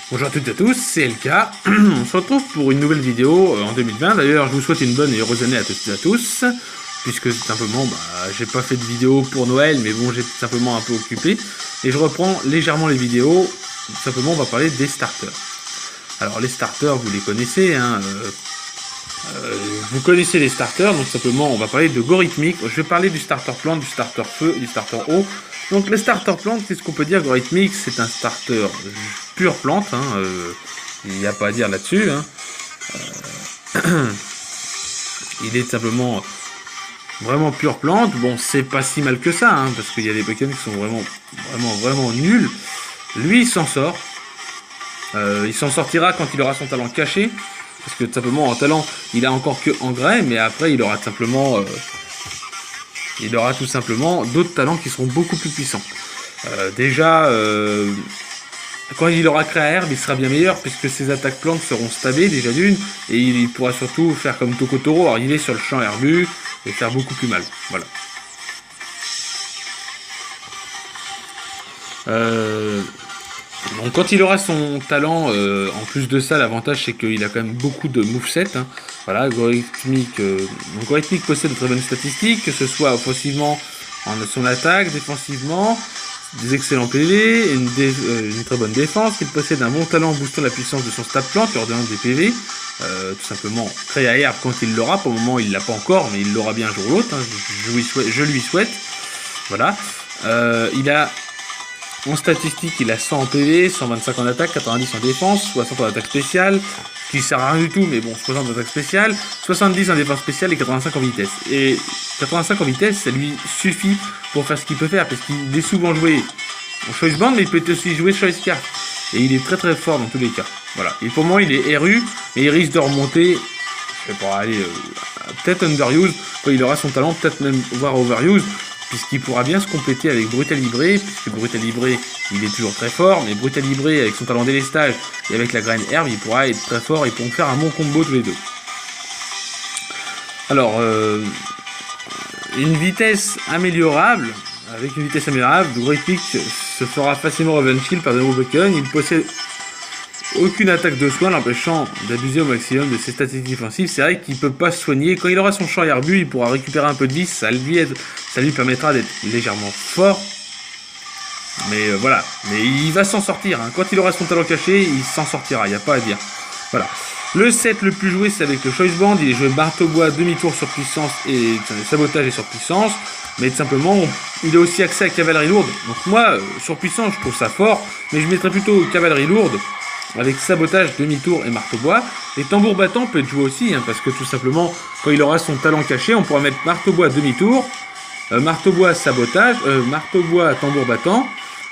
Bonjour à toutes et à tous, c'est LK. On se retrouve pour une nouvelle vidéo en 2020. D'ailleurs, je vous souhaite une bonne et heureuse année à toutes et à tous. Puisque simplement, j'ai pas fait de vidéo pour Noël, mais bon, j'ai simplement un peu occupé. Et je reprends légèrement les vidéos. Simplement, on va parler des starters. Alors, les starters, vous les connaissez, hein. Vous connaissez les starters, donc simplement, on va parler de Gorithmic. Je vais parler du starter plante, du starter feu et du starter eau. Donc, le starter plante, qu'est-ce qu'on peut dire? Gorithmic, c'est un starter pure plante, hein, il n'y a pas à dire là-dessus, hein. Il est simplement vraiment pure plante. Bon, c'est pas si mal que ça, hein, parce qu'il y a des Pokémon qui sont vraiment nuls. Lui, il s'en sort. Il s'en sortira quand il aura son talent caché. Parce que tout simplement, en talent, il a encore que engrais, mais après, il aura tout simplement d'autres talents qui seront beaucoup plus puissants. Déjà, quand il aura créé herbe, il sera bien meilleur, puisque ses attaques plantes seront stabées, déjà d'une, et il pourra surtout faire comme Tokotoro, arriver sur le champ herbu, et faire beaucoup plus mal. Voilà. Donc quand il aura son talent, en plus de ça, l'avantage c'est qu'il a quand même beaucoup de moveset, hein. Voilà, Gorithmic possède de très bonnes statistiques, que ce soit offensivement en son attaque, défensivement, des excellents PV, une très bonne défense. Il possède un bon talent en boostant la puissance de son stat plante lors d'un des PV. Tout simplement créé à herbe quand il l'aura. Pour le moment il l'a pas encore, mais il l'aura bien un jour ou l'autre, hein. Je lui souhaite. Voilà. Il a en statistique, il a 100 en PV, 125 en attaque, 90 en défense, 60 en attaque spéciale, qui sert à rien du tout, mais bon, 60 en attaque spéciale, 70 en défense spéciale et 85 en vitesse. Et 85 en vitesse, ça lui suffit pour faire ce qu'il peut faire, parce qu'il est souvent joué en Choice Band, mais il peut aussi jouer Choice Card. Et il est très fort dans tous les cas. Voilà. Et pour moi, il est RU, mais il risque de remonter, je sais pas, aller, peut-être Underuse, quand il aura son talent, peut-être même voir Overuse, puisqu'il pourra bien se compléter avec Brutal Libre, puisque Brutal Libre, il est toujours très fort, mais Brutal Libre, avec son talent délestage et avec la graine herbe, il pourra être très fort, ils pourront faire un bon combo tous les deux. Alors, une vitesse améliorable, avec une vitesse améliorable, Gorithmic se fera facilement revenge kill par de nouveaux Pokémon. Il possède aucune attaque de soin l'empêchant d'abuser au maximum de ses statistiques défensives. C'est vrai qu'il peut pas se soigner. Quand il aura son champ herbu, il pourra récupérer un peu de vie. Ça lui permettra d'être légèrement fort. Mais voilà. Mais il va s'en sortir, hein. Quand il aura son talent caché, il s'en sortira. Il n'y a pas à dire. Voilà. Le set le plus joué, c'est avec le Choice Band. Il est joué Marteau-Bois, demi-tour sur puissance et sabotage et sur puissance. Mais tout simplement, il a aussi accès à cavalerie lourde. Donc moi, sur puissance, je trouve ça fort. Mais je mettrais plutôt cavalerie lourde, avec sabotage, demi-tour et marteau-bois. Et tambour battant peut être joué aussi, hein, parce que tout simplement, quand il aura son talent caché, on pourra mettre marteau-bois demi-tour, marteau-bois sabotage, marteau-bois tambour battant,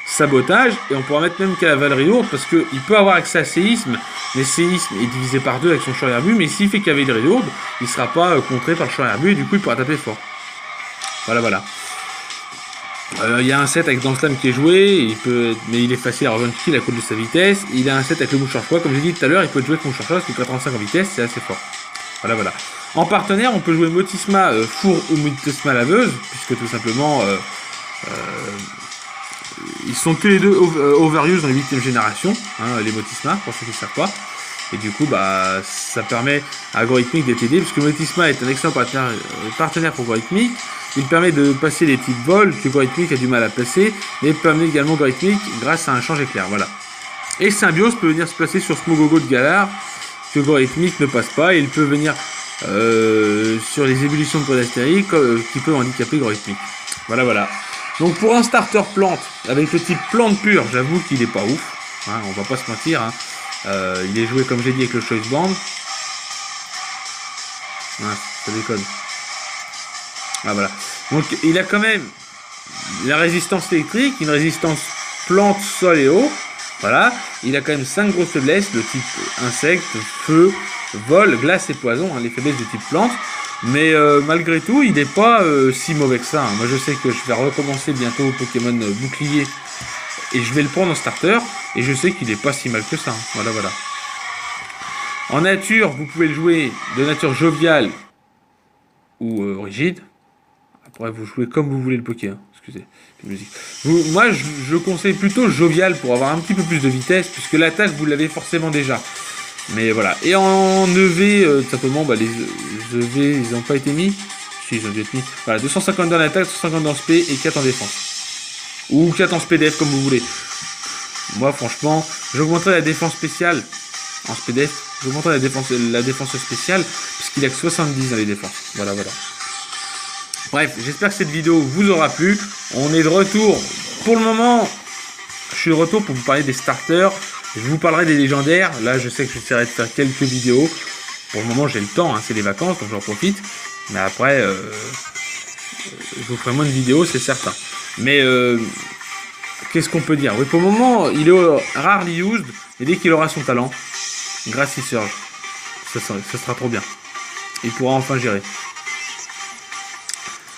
sabotage, et on pourra mettre même cavalerie lourde, parce qu'il peut avoir accès à séisme, mais séisme est divisé par 2 avec son champ herbu, mais s'il fait cavalerie lourde, il ne sera pas contré par le champ herbu, et du coup il pourra taper fort. Voilà. Il y a un set avec Danslam qui est joué, mais il est facile à revenge kill à cause de sa vitesse. Il a un set avec le mouchoir froid, comme j'ai dit tout à l'heure, il peut jouer avec le mouchoir froid parce que 85 en vitesse, c'est assez fort. Voilà. En partenaire, on peut jouer Motisma four ou Motisma laveuse, puisque tout simplement, ils sont tous les deux overuse dans les 8ème génération, hein, les Motisma, pour ceux qui ne savent pas. Et du coup, ça permet à Gorithmic d'être aidé, puisque Motisma est un excellent partenaire pour Gorithmic. Il permet de passer les types vol que Gorithmic a du mal à placer, mais peut amener également Gorithmic grâce à un change éclair. Voilà. Et Symbiose peut venir se placer sur Smogogo de Galar, que Gorithmic ne passe pas, et il peut venir sur les ébullitions de Podastérie qui peuvent handicaper Gorithmic. Voilà. Donc pour un starter plante, avec le type plante pure, j'avoue qu'il est pas ouf, hein, on va pas se mentir, hein. Il est joué comme j'ai dit avec le Choice Band. Ça déconne. Voilà. Donc il a quand même la résistance électrique, une résistance plante, sol et eau. Voilà. Il a quand même 5 grosses faiblesses, le type insecte, feu, vol, glace et poison, hein, les faiblesses du type plante. Mais malgré tout, il n'est pas si mauvais que ça, hein. Moi je sais que je vais recommencer bientôt Pokémon bouclier et je vais le prendre en starter, et je sais qu'il n'est pas si mal que ça, hein. Voilà. En nature, vous pouvez le jouer de nature joviale ou rigide. Après, vous jouez comme vous voulez le Poké, hein. Parce excusez, musique. Moi, je conseille plutôt Jovial pour avoir un petit peu plus de vitesse, puisque l'attaque, vous l'avez forcément déjà. Mais voilà. Et en EV, tout simplement, bah, les EV, ils n'ont pas été mis. Si, ils ont dû être mis. Voilà, 250 dans l'attaque, 250 dans SP et 4 en défense. Ou 4 en SPDF, comme vous voulez. Moi, franchement, j'augmenterai la défense spéciale en SPDF. J'augmenterai la défense spéciale, puisqu'il n'y a que 70 dans les défenses. Voilà, voilà. Bref, j'espère que cette vidéo vous aura plu. On est de retour. Pour le moment, je suis de retour pour vous parler des starters. Je vous parlerai des légendaires. Là, je sais que j'essaierai de faire quelques vidéos. Pour le moment, j'ai le temps. Hein, c'est les vacances, donc j'en profite. Mais après, je vous ferai moins de vidéos, c'est certain. Mais qu'est-ce qu'on peut dire? Oui, pour le moment, il est rarely used. Et dès qu'il aura son talent, Gracie Surge, ce sera trop bien. Il pourra enfin gérer.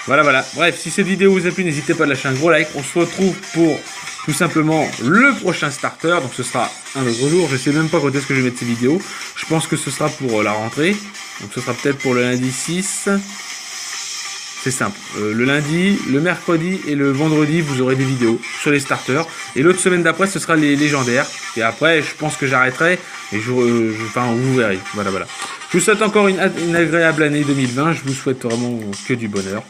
Voilà, voilà. Bref, si cette vidéo vous a plu, n'hésitez pas à lâcher un gros like. On se retrouve pour tout simplement le prochain starter. Donc ce sera un autre jour. Je sais même pas quand est-ce que je vais mettre ces vidéos. Je pense que ce sera pour la rentrée. Donc ce sera peut-être pour le lundi 6. C'est simple. Le lundi, le mercredi et le vendredi, vous aurez des vidéos sur les starters. Et l'autre semaine d'après, ce sera les légendaires. Et après, je pense que j'arrêterai. Et enfin, vous verrez. Voilà, voilà. Je vous souhaite encore une agréable année 2020. Je vous souhaite vraiment que du bonheur.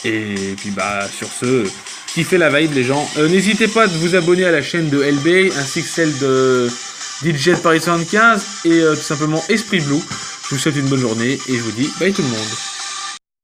Et puis bah sur ce, kiffez la vibe les gens. N'hésitez pas de vous abonner à la chaîne de LB ainsi que celle de DJ Paris 75 et tout simplement Esprit Blue. Je vous souhaite une bonne journée et je vous dis bye tout le monde.